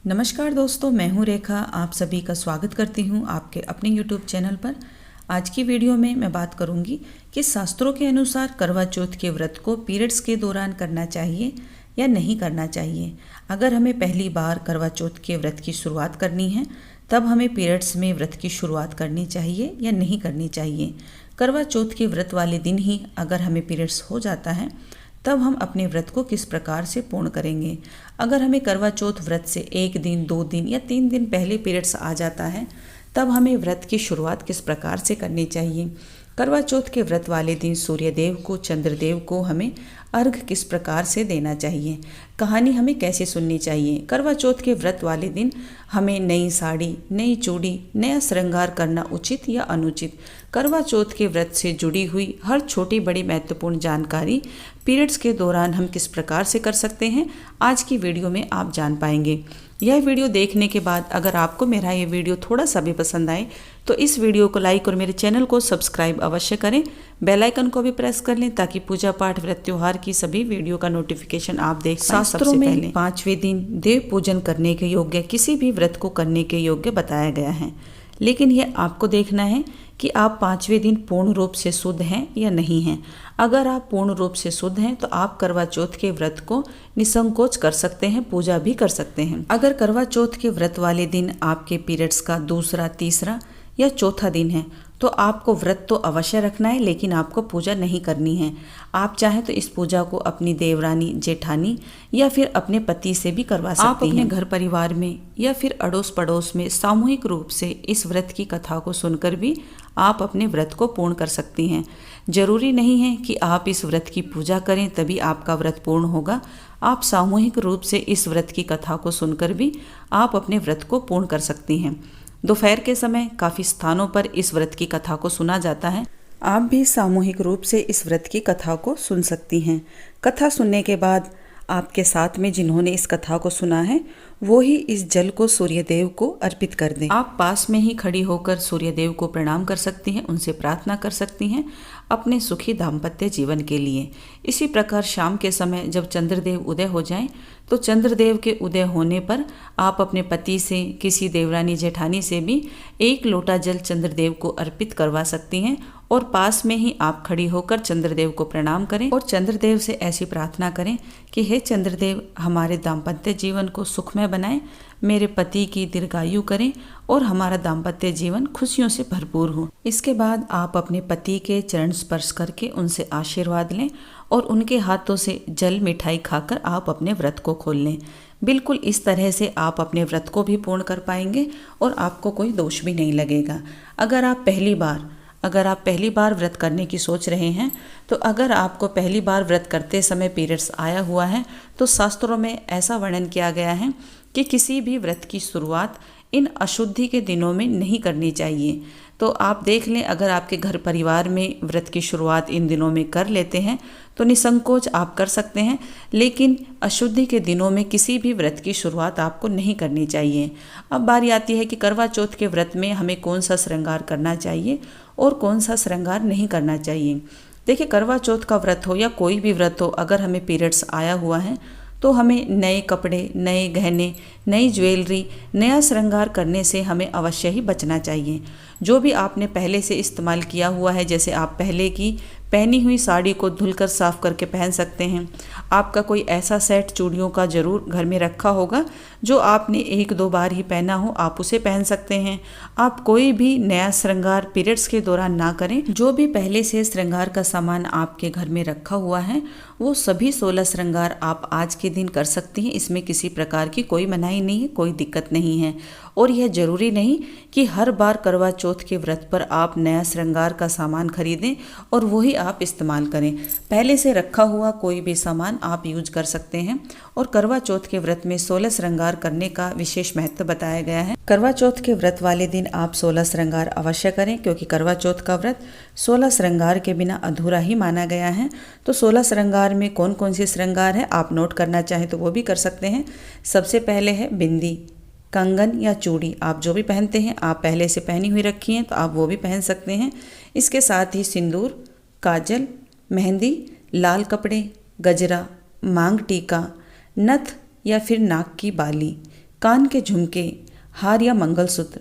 नमस्कार दोस्तों, मैं हूं रेखा। आप सभी का स्वागत करती हूं आपके अपने YouTube चैनल पर। आज की वीडियो में मैं बात करूंगी कि शास्त्रों के अनुसार करवा चौथ के व्रत को पीरियड्स के दौरान करना चाहिए या नहीं करना चाहिए। अगर हमें पहली बार करवा चौथ के व्रत की शुरुआत करनी है तब हमें पीरियड्स में व्रत की शुरुआत करनी चाहिए या नहीं करनी चाहिए। करवा चौथ के व्रत वाले दिन ही अगर हमें पीरियड्स हो जाता है तब हम अपने व्रत को किस प्रकार से पूर्ण करेंगे। अगर हमें करवा चौथ व्रत से 1 दिन, 2 दिन या 3 दिन पहले पीरियड्स आ जाता है तब हमें व्रत की शुरुआत किस प्रकार से करनी चाहिए। करवा चौथ के व्रत वाले दिन सूर्यदेव को, चंद्रदेव को हमें अर्घ किस प्रकार से देना चाहिए, कहानी हमें कैसे सुननी चाहिए। करवा चौथ के व्रत वाले दिन हमें नई साड़ी, नई चूड़ी, नया श्रृंगार करना उचित या अनुचित। करवा चौथ के व्रत से जुड़ी हुई हर छोटी बड़ी महत्वपूर्ण जानकारी पीरियड्स के दौरान हम किस प्रकार से कर सकते हैं, आज की वीडियो में आप जान पाएंगे। यह वीडियो देखने के बाद अगर आपको मेरा ये वीडियो थोड़ा सा भी पसंद आए तो इस वीडियो को लाइक और मेरे चैनल को सब्सक्राइब अवश्य करें। बेल आइकन को भी प्रेस कर लें ताकि पूजा पाठ, व्रत, त्योहार की सभी वीडियो का नोटिफिकेशन आप देख पाएं। शास्त्रों में 5वें दिन देव पूजन करने के योग्य, किसी भी व्रत को करने के योग्य बताया गया है, लेकिन यह आपको देखना है कि आप 5वें दिन पूर्ण रूप से शुद्ध हैं या नहीं हैं। अगर आप पूर्ण रूप से शुद्ध हैं तो आप करवा चौथ के व्रत को निसंकोच कर सकते हैं, पूजा भी कर सकते हैं। अगर करवा चौथ के व्रत वाले दिन आपके पीरियड्स का दूसरा, तीसरा या चौथा दिन है तो आपको व्रत तो अवश्य रखना है, लेकिन आपको पूजा नहीं करनी है। आप चाहें तो इस पूजा को अपनी देवरानी, जेठानी या फिर अपने पति से भी करवा सकती हैं। आप अपने घर परिवार में या फिर अड़ोस पड़ोस में सामूहिक रूप से इस व्रत की कथा को सुनकर भी आप अपने व्रत को पूर्ण कर सकती हैं। जरूरी नहीं है कि आप इस व्रत की पूजा करें तभी आपका व्रत पूर्ण होगा। आप सामूहिक रूप से इस व्रत की कथा को सुनकर भी आप अपने व्रत को पूर्ण कर सकती हैं। दोपहर के समय काफ़ी स्थानों पर इस व्रत की कथा को सुना जाता है। आप भी सामूहिक रूप से इस व्रत की कथा को सुन सकती हैं। कथा सुनने के बाद आपके साथ में जिन्होंने इस कथा को सुना है वो ही इस जल को सूर्यदेव को अर्पित कर दें। आप पास में ही खड़ी होकर सूर्यदेव को प्रणाम कर सकती हैं, उनसे प्रार्थना कर सकती हैं अपने सुखी दाम्पत्य जीवन के लिए। इसी प्रकार शाम के समय जब चंद्रदेव उदय हो जाएं तो चंद्रदेव के उदय होने पर आप अपने पति से, किसी देवरानी जेठानी से भी 1 लोटा जल चंद्रदेव को अर्पित करवा सकती हैं और पास में ही आप खड़ी होकर चंद्रदेव को प्रणाम करें और चंद्रदेव से ऐसी प्रार्थना करें कि हे चंद्रदेव, हमारे दाम्पत्य जीवन को सुखमय बनाएं, मेरे पति की दीर्घायु करें और हमारा दाम्पत्य जीवन खुशियों से भरपूर हो। इसके बाद आप अपने पति के चरण स्पर्श करके उनसे आशीर्वाद लें और उनके हाथों से जल, मिठाई खाकर आप अपने व्रत को खोल लें। बिल्कुल इस तरह से आप अपने व्रत को भी पूर्ण कर पाएंगे और आपको कोई दोष भी नहीं लगेगा। अगर आप पहली बार व्रत करने की सोच रहे हैं तो अगर आपको पहली बार व्रत करते समय पीरियड्स आया हुआ है तो शास्त्रों में ऐसा वर्णन किया गया है कि किसी भी व्रत की शुरुआत इन अशुद्धि के दिनों में नहीं करनी चाहिए। तो आप देख लें, अगर आपके घर परिवार में व्रत की शुरुआत इन दिनों में कर लेते हैं तो निसंकोच आप कर सकते हैं, लेकिन अशुद्धि के दिनों में किसी भी व्रत की शुरुआत आपको नहीं करनी चाहिए। अब बारी आती है कि करवा चौथ के व्रत में हमें कौन सा श्रृंगार करना चाहिए और कौन सा श्रृंगार नहीं करना चाहिए। देखिए, करवा चौथ का व्रत हो या कोई भी व्रत हो, अगर हमें पीरियड्स आया हुआ है तो हमें नए कपड़े, नए गहने, नई ज्वेलरी, नया श्रृंगार करने से हमें अवश्य ही बचना चाहिए। जो भी आपने पहले से इस्तेमाल किया हुआ है, जैसे आप पहले की पहनी हुई साड़ी को धुलकर साफ करके पहन सकते हैं। आपका कोई ऐसा सेट चूड़ियों का जरूर घर में रखा होगा जो आपने 1-2 बार ही पहना हो, आप उसे पहन सकते हैं। आप कोई भी नया श्रृंगार पीरियड्स के दौरान ना करें। जो भी पहले से श्रृंगार का सामान आपके घर में रखा हुआ है वो सभी 16 श्रृंगार आप आज के दिन कर सकती हैं। इसमें किसी प्रकार की कोई मनाही नहीं है, कोई दिक्कत नहीं है। और यह जरूरी नहीं कि हर बार करवा चौथ के व्रत पर आप नया श्रृंगार का सामान खरीदें और वही आप इस्तेमाल करें। पहले से रखा हुआ कोई भी सामान आप यूज कर सकते हैं। और करवा चौथ के व्रत में 16 श्रृंगार करने का विशेष महत्व बताया गया है। करवा चौथ के व्रत वाले दिन आप 16 श्रृंगार अवश्य करें, क्योंकि करवा चौथ का व्रत 16 श्रृंगार के बिना अधूरा ही माना गया है। तो 16 श्रृंगार में कौन कौन से श्रृंगार है आप नोट करना चाहें तो वो भी कर सकते हैं। सबसे पहले है बिंदी, कंगन या चूड़ी, आप जो भी पहनते हैं, आप पहले से पहनी हुई रखी हैं तो आप वो भी पहन सकते हैं। इसके साथ ही सिंदूर, काजल, मेहंदी, लाल कपड़े, गजरा, मांग टीका, नथ या फिर नाक की बाली, कान के झुमके, हार या मंगलसूत्र,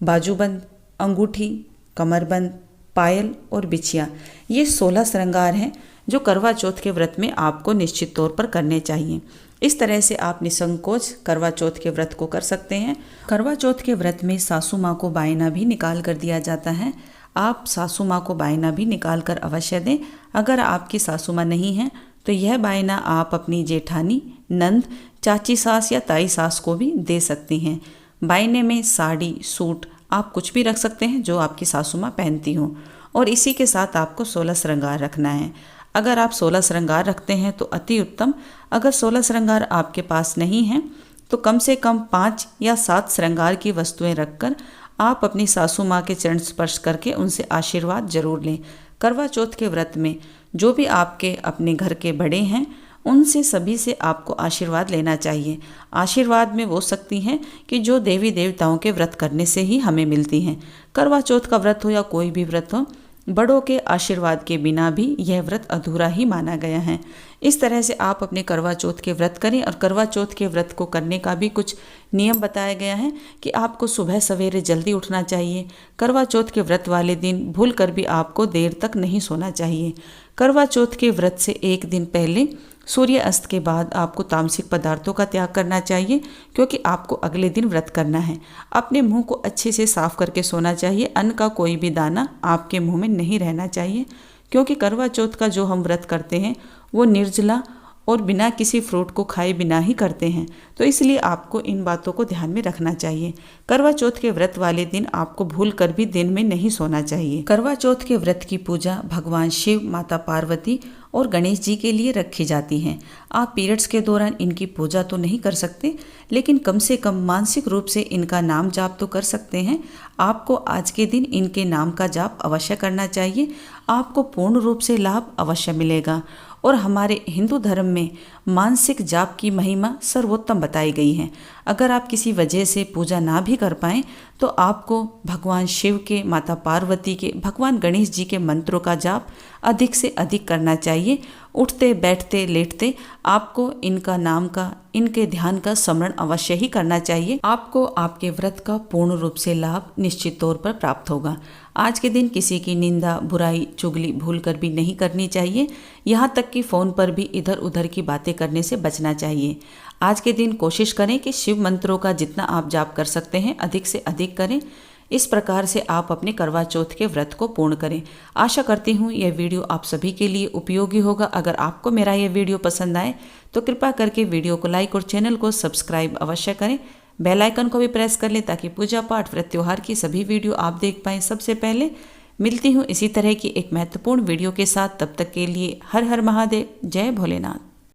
बाजूबंद, अंगूठी, कमरबंद, पायल और बिछिया, ये 16 श्रृंगार हैं जो करवा चौथ के व्रत में आपको निश्चित तौर पर करने चाहिए। इस तरह से आप निसंकोच करवा चौथ के व्रत को कर सकते हैं। करवा चौथ के व्रत में सासू माँ को बायना भी निकाल कर दिया जाता है। आप सासू माँ को बायना भी निकाल कर अवश्य दें। अगर आपकी सासू माँ नहीं है तो यह बायना आप अपनी जेठानी, नंद, चाची सास या ताई सास को भी दे सकती हैं। बायने में साड़ी, सूट, आप कुछ भी रख सकते हैं जो आपकी सासू माँ पहनती हों, और इसी के साथ आपको 16 श्रृंगार रखना है। अगर आप 16 श्रृंगार रखते हैं तो अति उत्तम। अगर 16 श्रृंगार आपके पास नहीं हैं तो कम से कम 5 या 7 श्रृंगार की वस्तुएं रखकर आप अपनी सासू माँ के चरण स्पर्श करके उनसे आशीर्वाद जरूर लें। करवा चौथ के व्रत में जो भी आपके अपने घर के बड़े हैं उनसे सभी से आपको आशीर्वाद लेना चाहिए। आशीर्वाद में वो शक्ति हैं कि जो देवी देवताओं के व्रत करने से ही हमें मिलती हैं। करवा चौथ का व्रत हो या कोई भी व्रत हो, बड़ों के आशीर्वाद के बिना भी यह व्रत अधूरा ही माना गया है। इस तरह से आप अपने करवा चौथ के व्रत करें। और करवा चौथ के व्रत को करने का भी कुछ नियम बताया गया है कि आपको सुबह सवेरे जल्दी उठना चाहिए। करवा चौथ के व्रत वाले दिन भूल कर भी आपको देर तक नहीं सोना चाहिए। करवा चौथ के व्रत से एक दिन पहले सूर्य अस्त के बाद आपको तामसिक पदार्थों का त्याग करना चाहिए, क्योंकि आपको अगले दिन व्रत करना है। अपने मुंह को अच्छे से साफ करके सोना चाहिए। अन्न का कोई भी दाना आपके मुंह में नहीं रहना चाहिए, क्योंकि करवा चौथ का जो हम व्रत करते हैं वो निर्जला और बिना किसी फ्रूट को खाए बिना ही करते हैं। तो इसलिए आपको इन बातों को ध्यान में रखना चाहिए। करवा चौथ के व्रत वाले दिन आपको भूल कर भी दिन में नहीं सोना चाहिए। करवा चौथ के व्रत की पूजा भगवान शिव, माता पार्वती और गणेश जी के लिए रखी जाती हैं। आप पीरियड्स के दौरान इनकी पूजा तो नहीं कर सकते, लेकिन कम से कम मानसिक रूप से इनका नाम जाप तो कर सकते हैं। आपको आज के दिन इनके नाम का जाप अवश्य करना चाहिए। आपको पूर्ण रूप से लाभ अवश्य मिलेगा। और हमारे हिंदू धर्म में मानसिक जाप की महिमा सर्वोत्तम बताई गई है। अगर आप किसी वजह से पूजा ना भी कर पाएँ तो आपको भगवान शिव के, माता पार्वती के, भगवान गणेश जी के मंत्रों का जाप अधिक से अधिक करना चाहिए। उठते बैठते लेटते आपको इनका नाम का, इनके ध्यान का स्मरण अवश्य ही करना चाहिए। आपको आपके व्रत का पूर्ण रूप से लाभ निश्चित तौर पर प्राप्त होगा। आज के दिन किसी की निंदा, बुराई, चुगली भूल कर भी नहीं करनी चाहिए। यहाँ तक कि फ़ोन पर भी इधर उधर की बातें करने से बचना चाहिए। आज के दिन कोशिश करें कि शिव मंत्रों का जितना आप जाप कर सकते हैं अधिक से अधिक करें। इस प्रकार से आप अपने करवा चौथ के व्रत को पूर्ण करें। आशा करती हूँ यह वीडियो आप सभी के लिए उपयोगी होगा। अगर आपको मेरा यह वीडियो पसंद आए तो कृपया करके वीडियो को लाइक और चैनल को सब्सक्राइब अवश्य करें। बेल आइकन को भी प्रेस कर लें ताकि पूजा पाठ, व्रत, त्योहार की सभी वीडियो आप देख पाएँ सबसे पहले। मिलती हूँ इसी तरह की एक महत्वपूर्ण वीडियो के साथ। तब तक के लिए हर हर महादेव, जय भोलेनाथ।